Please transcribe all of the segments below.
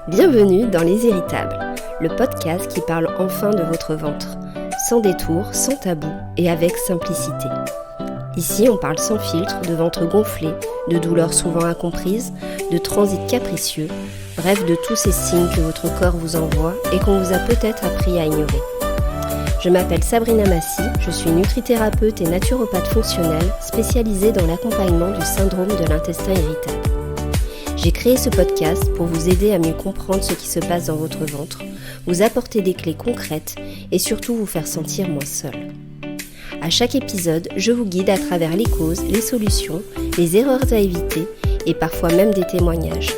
Bienvenue dans Les Irritables, le podcast qui parle enfin de votre ventre, sans détour, sans tabou et avec simplicité. Ici, on parle sans filtre de ventre gonflé, de douleurs souvent incomprises, de transit capricieux, bref de tous ces signes que votre corps vous envoie et qu'on vous a peut-être appris à ignorer. Je m'appelle Sabrina Massy, je suis nutrithérapeute et naturopathe fonctionnelle spécialisée dans l'accompagnement du syndrome de l'intestin irritable. J'ai créé ce podcast pour vous aider à mieux comprendre ce qui se passe dans votre ventre, vous apporter des clés concrètes et surtout vous faire sentir moins seul. À chaque épisode, je vous guide à travers les causes, les solutions, les erreurs à éviter et parfois même des témoignages.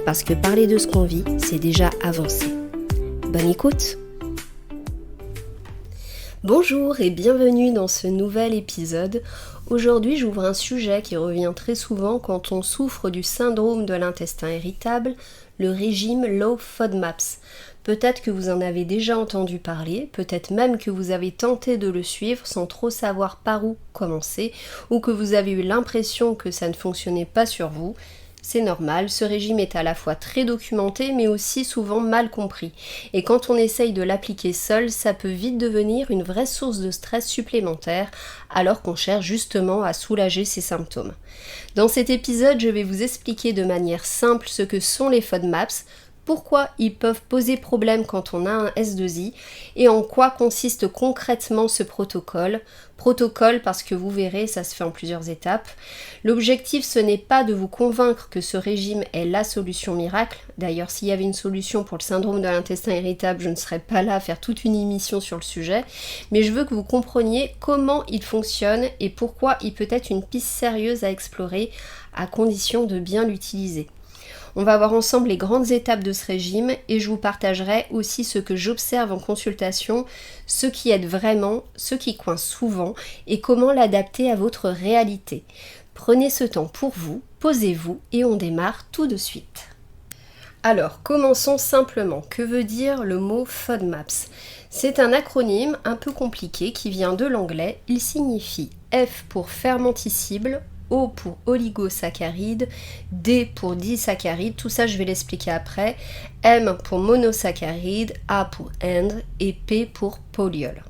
Parce que parler de ce qu'on vit, c'est déjà avancer. Bonne écoute! Bonjour et bienvenue dans ce nouvel épisode. Aujourd'hui, j'ouvre un sujet qui revient très souvent quand on souffre du syndrome de l'intestin irritable, le régime Low FODMAPs. Peut-être que vous en avez déjà entendu parler, peut-être même que vous avez tenté de le suivre sans trop savoir par où commencer, ou que vous avez eu l'impression que ça ne fonctionnait pas sur vous. C'est normal, ce régime est à la fois très documenté mais aussi souvent mal compris. Et quand on essaye de l'appliquer seul, ça peut vite devenir une vraie source de stress supplémentaire alors qu'on cherche justement à soulager ses symptômes. Dans cet épisode, je vais vous expliquer de manière simple ce que sont les FODMAPs, pourquoi ils peuvent poser problème quand on a un S2I et en quoi consiste concrètement ce protocole. Protocole parce que vous verrez, ça se fait en plusieurs étapes. L'objectif, ce n'est pas de vous convaincre que ce régime est la solution miracle. D'ailleurs, s'il y avait une solution pour le syndrome de l'intestin irritable, je ne serais pas là à faire toute une émission sur le sujet. Mais je veux que vous compreniez comment il fonctionne et pourquoi il peut être une piste sérieuse à explorer à condition de bien l'utiliser. On va voir ensemble les grandes étapes de ce régime et je vous partagerai aussi ce que j'observe en consultation, ce qui aide vraiment, ce qui coince souvent et comment l'adapter à votre réalité. Prenez ce temps pour vous, posez-vous et on démarre tout de suite. Alors, commençons simplement. Que veut dire le mot FODMAPs ? C'est un acronyme un peu compliqué qui vient de l'anglais. Il signifie F pour fermentescible, O pour oligosaccharides, D pour disaccharides, tout ça je vais l'expliquer après, M pour monosaccharides, A pour end et P pour polyol.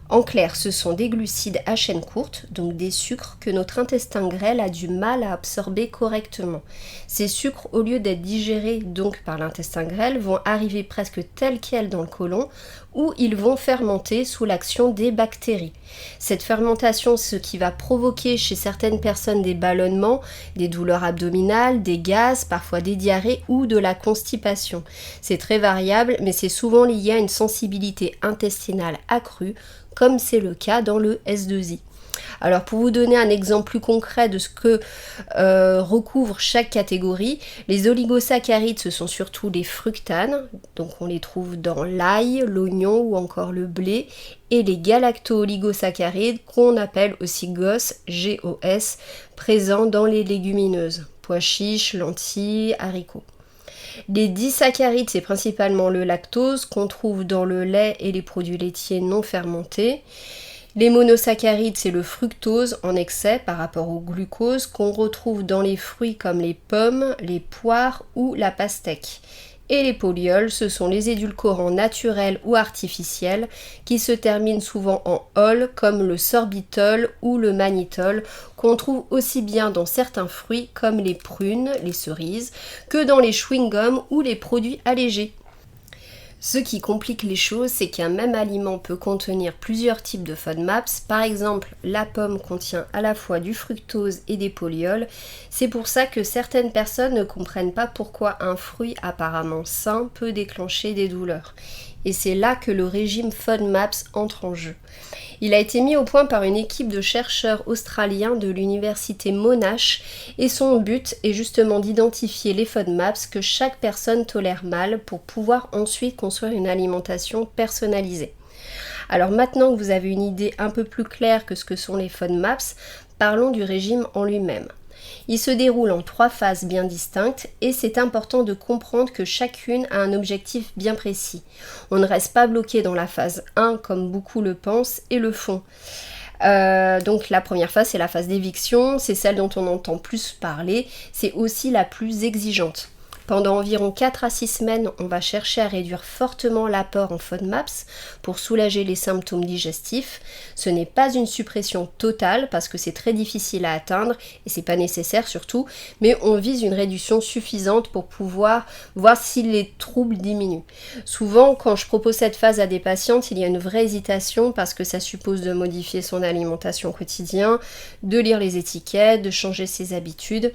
En clair, ce sont des glucides à chaîne courte, donc des sucres que notre intestin grêle a du mal à absorber correctement. Ces sucres, au lieu d'être digérés donc par l'intestin grêle, vont arriver presque tels quels dans le côlon, où ils vont fermenter sous l'action des bactéries. Cette fermentation, ce qui va provoquer chez certaines personnes des ballonnements, des douleurs abdominales, des gaz, parfois des diarrhées ou de la constipation. C'est très variable, mais c'est souvent lié à une sensibilité intestinale accrue, comme c'est le cas dans le S2I. Alors pour vous donner un exemple plus concret de ce que recouvre chaque catégorie, les oligosaccharides ce sont surtout les fructanes, donc on les trouve dans l'ail, l'oignon ou encore le blé, et les galacto-oligosaccharides qu'on appelle aussi GOS, G-O-S, présents dans les légumineuses, pois chiches, lentilles, haricots. Les disaccharides, c'est principalement le lactose qu'on trouve dans le lait et les produits laitiers non fermentés. Les monosaccharides, c'est le fructose en excès par rapport au glucose qu'on retrouve dans les fruits comme les pommes, les poires ou la pastèque. Et les polyols, ce sont les édulcorants naturels ou artificiels qui se terminent souvent en ol comme le sorbitol ou le mannitol qu'on trouve aussi bien dans certains fruits comme les prunes, les cerises, que dans les chewing-gums ou les produits allégés. Ce qui complique les choses, c'est qu'un même aliment peut contenir plusieurs types de FODMAPs. Par exemple, la pomme contient à la fois du fructose et des polyols. C'est pour ça que certaines personnes ne comprennent pas pourquoi un fruit apparemment sain peut déclencher des douleurs. Et c'est là que le régime FODMAPs entre en jeu. Il a été mis au point par une équipe de chercheurs australiens de l'université Monash et son but est justement d'identifier les FODMAPs que chaque personne tolère mal pour pouvoir ensuite construire une alimentation personnalisée. Alors maintenant que vous avez une idée un peu plus claire que ce que sont les FODMAPs, parlons du régime en lui-même. Il se déroule en 3 phases bien distinctes et c'est important de comprendre que chacune a un objectif bien précis. On ne reste pas bloqué dans la phase 1 comme beaucoup le pensent et le font. Donc la première phase, c'est la phase d'éviction, c'est celle dont on entend plus parler, c'est aussi la plus exigeante. Pendant environ 4 à 6 semaines, on va chercher à réduire fortement l'apport en FODMAPs pour soulager les symptômes digestifs. Ce n'est pas une suppression totale parce que c'est très difficile à atteindre et c'est pas nécessaire surtout, mais on vise une réduction suffisante pour pouvoir voir si les troubles diminuent. Souvent, quand je propose cette phase à des patientes, il y a une vraie hésitation parce que ça suppose de modifier son alimentation quotidienne, de lire les étiquettes, de changer ses habitudes.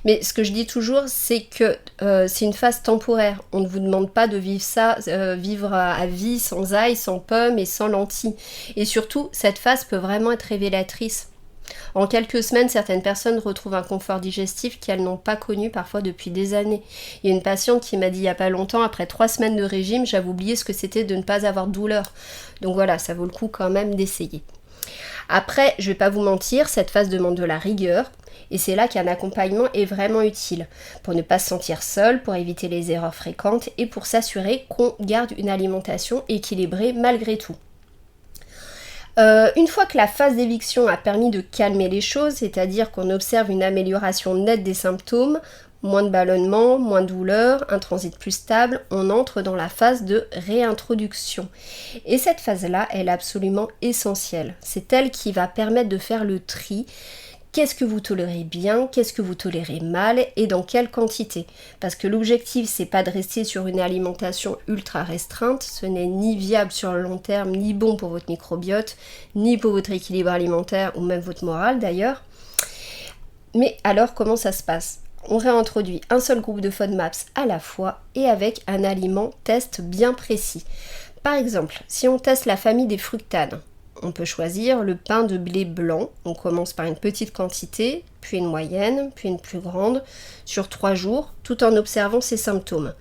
Mais ce que je dis toujours, c'est que c'est une phase temporaire. On ne vous demande pas de vivre ça, vivre à vie sans ail, sans pommes et sans lentilles. Et surtout, cette phase peut vraiment être révélatrice. En quelques semaines, certaines personnes retrouvent un confort digestif qu'elles n'ont pas connu parfois depuis des années. Il y a une patiente qui m'a dit il n'y a pas longtemps, après 3 semaines de régime, j'avais oublié ce que c'était de ne pas avoir de douleur. Donc voilà, ça vaut le coup quand même d'essayer. Après, je ne vais pas vous mentir, cette phase demande de la rigueur. Et c'est là qu'un accompagnement est vraiment utile, pour ne pas se sentir seul, pour éviter les erreurs fréquentes et pour s'assurer qu'on garde une alimentation équilibrée malgré tout. Une fois que la phase d'éviction a permis de calmer les choses, c'est-à-dire qu'on observe une amélioration nette des symptômes, moins de ballonnement, moins de douleur, un transit plus stable, on entre dans la phase de réintroduction. Et cette phase-là, elle est absolument essentielle. C'est elle qui va permettre de faire le tri. Qu'est-ce que vous tolérez bien, qu'est-ce que vous tolérez mal et dans quelle quantité? Parce que l'objectif, c'est pas de rester sur une alimentation ultra restreinte, ce n'est ni viable sur le long terme, ni bon pour votre microbiote, ni pour votre équilibre alimentaire ou même votre morale d'ailleurs. Mais alors, comment ça se passe? On réintroduit un seul groupe de FODMAPs à la fois et avec un aliment test bien précis. Par exemple, si on teste la famille des fructanes, on peut choisir le pain de blé blanc. On commence par une petite quantité, puis une moyenne, puis une plus grande, sur 3 jours, tout en observant ses symptômes.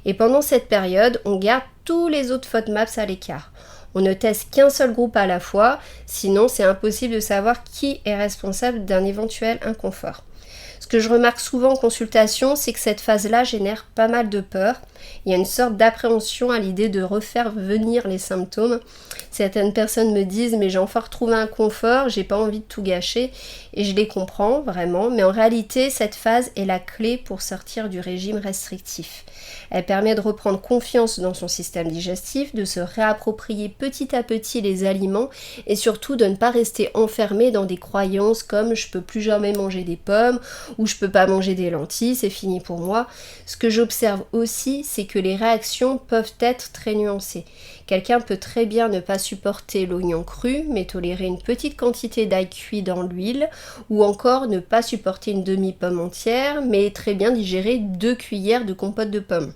Et pendant cette période, on garde tous les autres FODMAPs à l'écart. On ne teste qu'un seul groupe à la fois, sinon c'est impossible de savoir qui est responsable d'un éventuel inconfort. Ce que je remarque souvent en consultation, c'est que cette phase-là génère pas mal de peur. Il y a une sorte d'appréhension à l'idée de refaire venir les symptômes. Certaines personnes me disent « mais j'ai enfin retrouvé un confort, j'ai pas envie de tout gâcher » et je les comprends vraiment, mais en réalité, cette phase est la clé pour sortir du régime restrictif. Elle permet de reprendre confiance dans son système digestif, de se réapproprier petit à petit les aliments et surtout de ne pas rester enfermé dans des croyances comme « je peux plus jamais manger des pommes » ou « je peux pas manger des lentilles, c'est fini pour moi ». Ce que j'observe aussi, c'est que les réactions peuvent être très nuancées. Quelqu'un peut très bien ne pas supporter l'oignon cru, mais tolérer une petite quantité d'ail cuit dans l'huile, ou encore ne pas supporter une demi-pomme entière, mais très bien digérer 2 cuillères de compote de pommes.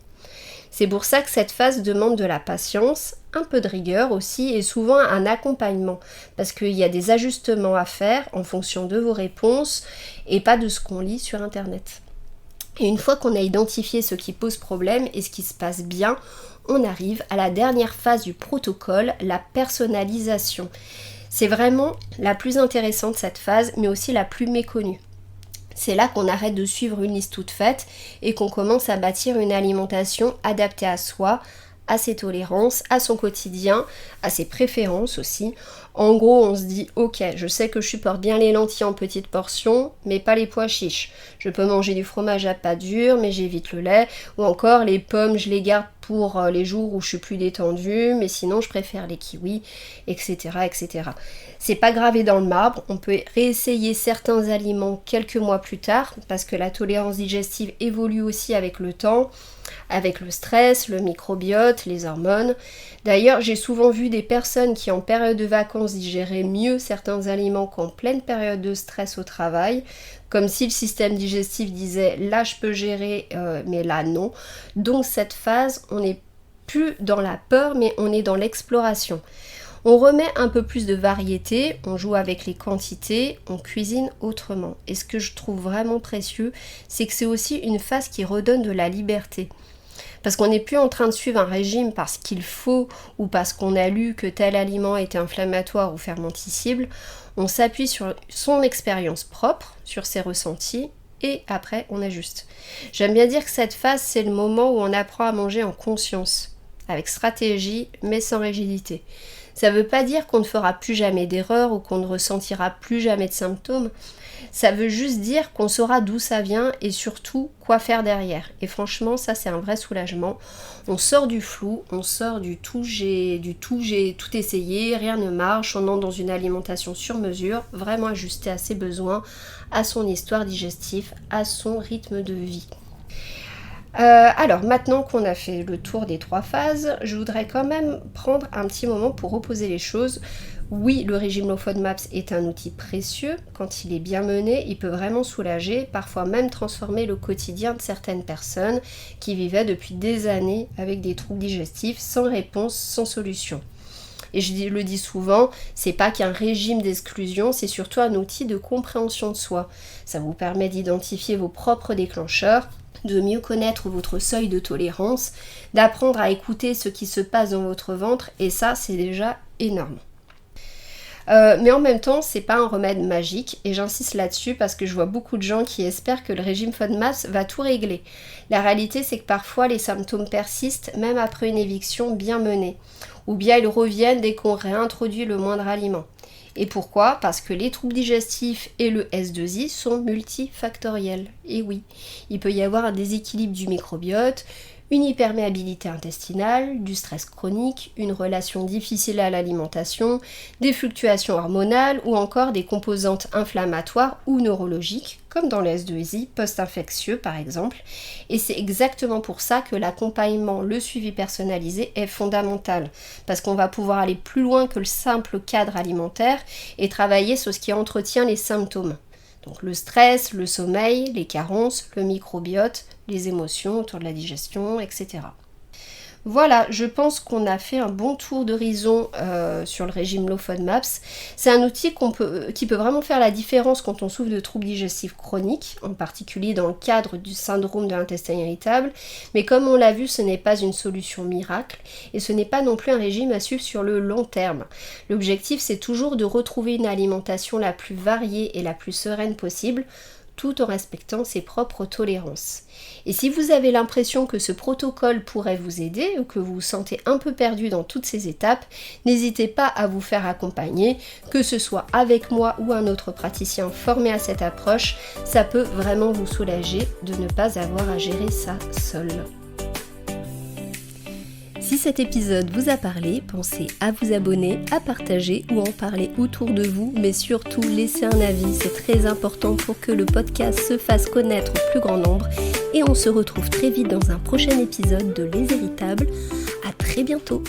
C'est pour ça que cette phase demande de la patience, un peu de rigueur aussi, et souvent un accompagnement, parce qu'il y a des ajustements à faire en fonction de vos réponses, et pas de ce qu'on lit sur Internet. Et une fois qu'on a identifié ce qui pose problème et ce qui se passe bien, on arrive à la dernière phase du protocole, la personnalisation. C'est vraiment la plus intéressante cette phase, mais aussi la plus méconnue. C'est là qu'on arrête de suivre une liste toute faite et qu'on commence à bâtir une alimentation adaptée à soi, à ses tolérances, à son quotidien, à ses préférences aussi. En gros, on se dit « Ok, je sais que je supporte bien les lentilles en petites portions, mais pas les pois chiches. Je peux manger du fromage à pâte dure, mais j'évite le lait. Ou encore, les pommes, je les garde pour les jours où je suis plus détendue, mais sinon, je préfère les kiwis, etc. etc. » C'est pas gravé dans le marbre. On peut réessayer certains aliments quelques mois plus tard, parce que la tolérance digestive évolue aussi avec le temps, avec le stress, le microbiote, les hormones. D'ailleurs, j'ai souvent vu des personnes qui en période de vacances digéraient mieux certains aliments qu'en pleine période de stress au travail, comme si le système digestif disait là je peux gérer, mais là non. Donc cette phase, on n'est plus dans la peur, mais on est dans l'exploration. On remet un peu plus de variété, on joue avec les quantités, on cuisine autrement. Et ce que je trouve vraiment précieux, c'est que c'est aussi une phase qui redonne de la liberté. Parce qu'on n'est plus en train de suivre un régime parce qu'il faut ou parce qu'on a lu que tel aliment était inflammatoire ou fermenticible. On s'appuie sur son expérience propre, sur ses ressentis et après on ajuste. J'aime bien dire que cette phase, c'est le moment où on apprend à manger en conscience, avec stratégie mais sans rigidité. Ça ne veut pas dire qu'on ne fera plus jamais d'erreurs ou qu'on ne ressentira plus jamais de symptômes. Ça veut juste dire qu'on saura d'où ça vient et surtout quoi faire derrière. Et franchement, ça c'est un vrai soulagement. On sort du flou, on sort du tout j'ai tout essayé, rien ne marche, on entre dans une alimentation sur mesure, vraiment ajustée à ses besoins, à son histoire digestive, à son rythme de vie. Alors maintenant qu'on a fait le tour des 3 phases, je voudrais quand même prendre un petit moment pour reposer les choses. Oui, le régime Low FODMAPS est un outil précieux. Quand il est bien mené, il peut vraiment soulager, parfois même transformer le quotidien de certaines personnes qui vivaient depuis des années avec des troubles digestifs sans réponse, sans solution. Et je le dis souvent, c'est pas qu'un régime d'exclusion, c'est surtout un outil de compréhension de soi. Ça vous permet d'identifier vos propres déclencheurs, de mieux connaître votre seuil de tolérance, d'apprendre à écouter ce qui se passe dans votre ventre, et ça, c'est déjà énorme. Mais en même temps, c'est pas un remède magique, et j'insiste là-dessus parce que je vois beaucoup de gens qui espèrent que le régime FODMAPS va tout régler. La réalité, c'est que parfois les symptômes persistent, même après une éviction bien menée, ou bien ils reviennent dès qu'on réintroduit le moindre aliment. Et pourquoi ? Parce que les troubles digestifs et le S2I sont multifactoriels. Et oui, il peut y avoir un déséquilibre du microbiote, une hyperméabilité intestinale, du stress chronique, une relation difficile à l'alimentation, des fluctuations hormonales ou encore des composantes inflammatoires ou neurologiques, comme dans le S2I post-infectieux par exemple. Et c'est exactement pour ça que l'accompagnement, le suivi personnalisé est fondamental, parce qu'on va pouvoir aller plus loin que le simple cadre alimentaire et travailler sur ce qui entretient les symptômes. Donc le stress, le sommeil, les carences, le microbiote, les émotions autour de la digestion, etc. Voilà, je pense qu'on a fait un bon tour d'horizon sur le régime Low FODMAPS. C'est un outil qui peut vraiment faire la différence quand on souffre de troubles digestifs chroniques, en particulier dans le cadre du syndrome de l'intestin irritable. Mais comme on l'a vu, ce n'est pas une solution miracle et ce n'est pas non plus un régime à suivre sur le long terme. L'objectif, c'est toujours de retrouver une alimentation la plus variée et la plus sereine possible, tout en respectant ses propres tolérances. Et si vous avez l'impression que ce protocole pourrait vous aider ou que vous vous sentez un peu perdu dans toutes ces étapes, n'hésitez pas à vous faire accompagner, que ce soit avec moi ou un autre praticien formé à cette approche, ça peut vraiment vous soulager de ne pas avoir à gérer ça seul. Si cet épisode vous a parlé, pensez à vous abonner, à partager ou en parler autour de vous, mais surtout laissez un avis, c'est très important pour que le podcast se fasse connaître au plus grand nombre. Et on se retrouve très vite dans un prochain épisode de Les Héritables. À très bientôt.